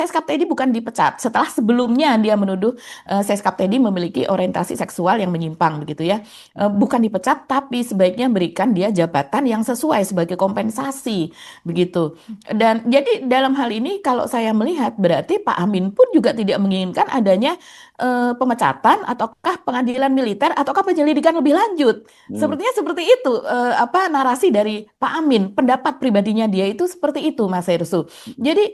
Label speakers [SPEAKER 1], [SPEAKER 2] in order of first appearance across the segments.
[SPEAKER 1] Seskap Teddy bukan dipecat setelah sebelumnya dia menuduh Seskap Teddy memiliki orientasi seksual yang menyimpang begitu ya. Bukan dipecat tapi sebaiknya berikan dia jabatan yang sesuai sebagai kompensasi begitu. Dan jadi dalam hal ini kalau saya melihat berarti Pak Amin pun juga tidak menginginkan adanya pemecatan ataukah pengadilan militer ataukah penyelidikan lebih lanjut.
[SPEAKER 2] Hmm.
[SPEAKER 1] Sepertinya seperti itu apa narasi dari Pak Amin, pendapat pribadinya dia itu seperti itu Mas Hersu. Jadi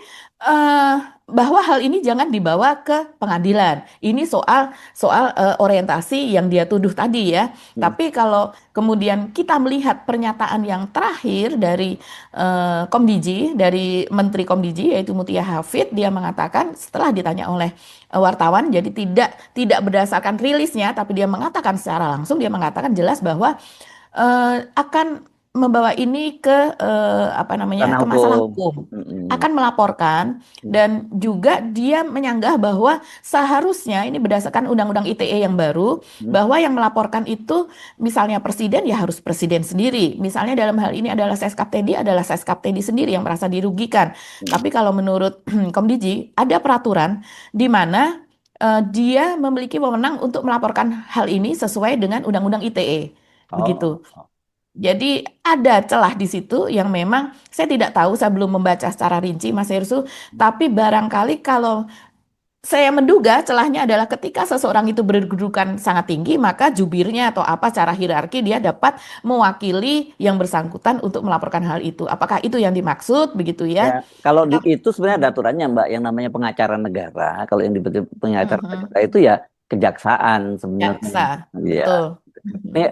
[SPEAKER 1] bahwa hal ini jangan dibawa ke pengadilan. Ini soal soal orientasi yang dia tuduh tadi ya.
[SPEAKER 2] Hmm.
[SPEAKER 1] Tapi kalau kemudian kita melihat pernyataan yang terakhir dari Komdiji, dari Menteri Komdiji yaitu Mutia Hafid, dia mengatakan setelah ditanya oleh wartawan, jadi tidak berdasarkan rilisnya, tapi dia mengatakan secara langsung, dia mengatakan jelas bahwa akan membawa ini ke apa namanya
[SPEAKER 2] Karena
[SPEAKER 1] ke masalah
[SPEAKER 2] hukum.
[SPEAKER 1] hukum,
[SPEAKER 2] Hmm.
[SPEAKER 1] akan melaporkan dan juga dia menyanggah bahwa seharusnya ini berdasarkan Undang-Undang ITE yang baru
[SPEAKER 2] Hmm.
[SPEAKER 1] bahwa yang melaporkan itu misalnya presiden ya harus presiden sendiri. Misalnya dalam hal ini adalah Seskap Teddy adalah Seskap Teddy sendiri yang merasa dirugikan.
[SPEAKER 2] Hmm.
[SPEAKER 1] Tapi kalau menurut Komdiji ada peraturan di mana dia memiliki wewenang untuk melaporkan hal ini sesuai dengan Undang-Undang ITE.
[SPEAKER 2] Oh.
[SPEAKER 1] Begitu. Jadi ada celah di situ yang memang saya tidak tahu, saya belum membaca secara rinci Mas Hersu, tapi barangkali kalau saya menduga celahnya adalah ketika seseorang itu berkedudukan sangat tinggi, maka jubirnya atau apa cara hierarki dia dapat mewakili yang bersangkutan untuk melaporkan hal itu. Apakah itu yang dimaksud begitu
[SPEAKER 2] Ya,
[SPEAKER 1] ya?
[SPEAKER 2] kalau di
[SPEAKER 1] Tap-
[SPEAKER 2] itu sebenarnya ada aturannya Mbak, yang namanya pengacara negara. Kalau yang dibentuk pengacara
[SPEAKER 1] Mhm.
[SPEAKER 2] negara itu ya kejaksaan sebenarnya.
[SPEAKER 1] Jaksa,
[SPEAKER 2] Iya.
[SPEAKER 1] betul.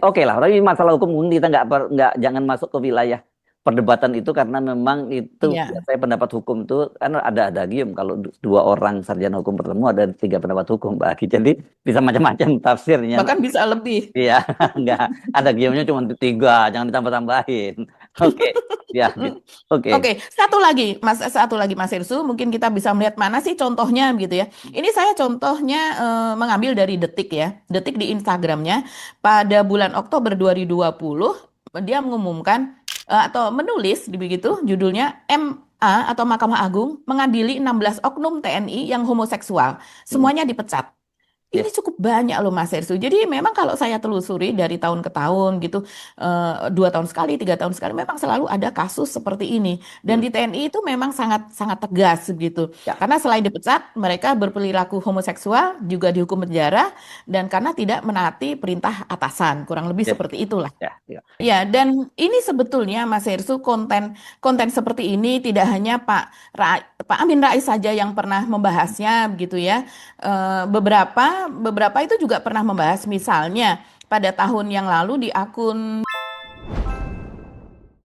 [SPEAKER 2] Oke lah, tapi masalah hukum kita nggak jangan masuk ke wilayah perdebatan itu karena memang itu ya,
[SPEAKER 1] Iya,
[SPEAKER 2] saya pendapat hukum itu kan ada adagium kalau dua orang sarjana hukum bertemu ada tiga pendapat hukum Mbak Aki. Jadi bisa macam-macam tafsirnya.
[SPEAKER 1] bahkan bisa lebih.
[SPEAKER 2] Iya, nggak ada giumnya cuma tiga, jangan ditambah-tambahin. Oke, ya gitu. Oke.
[SPEAKER 1] Oke, satu lagi Mas Irsu, mungkin kita bisa melihat mana sih contohnya gitu ya. Ini saya contohnya mengambil dari Detik ya, Detik di Instagramnya pada bulan Oktober 2020 dia mengumumkan atau menulis begitu judulnya MA atau Mahkamah Agung mengadili 16 oknum TNI yang homoseksual,
[SPEAKER 2] Hmm.
[SPEAKER 1] semuanya dipecat.
[SPEAKER 2] Ya.
[SPEAKER 1] Ini cukup banyak loh Mas Hersu. Jadi memang kalau saya telusuri dari tahun ke tahun gitu, 2 tahun sekali, 3 tahun sekali, memang selalu ada kasus seperti ini. Dan
[SPEAKER 2] Hmm.
[SPEAKER 1] di TNI itu memang sangat sangat tegas gitu.
[SPEAKER 2] Ya.
[SPEAKER 1] Karena selain dipecat, mereka berperilaku homoseksual, juga dihukum penjara, dan karena tidak menaati perintah atasan, kurang lebih
[SPEAKER 2] Ya.
[SPEAKER 1] seperti itulah.
[SPEAKER 2] Ya. Ya.
[SPEAKER 1] Ya, dan ini sebetulnya Mas Hersu konten konten seperti ini tidak hanya Pak Amin Rais saja yang pernah membahasnya begitu ya. Beberapa beberapa itu juga pernah membahas misalnya pada tahun yang lalu di akun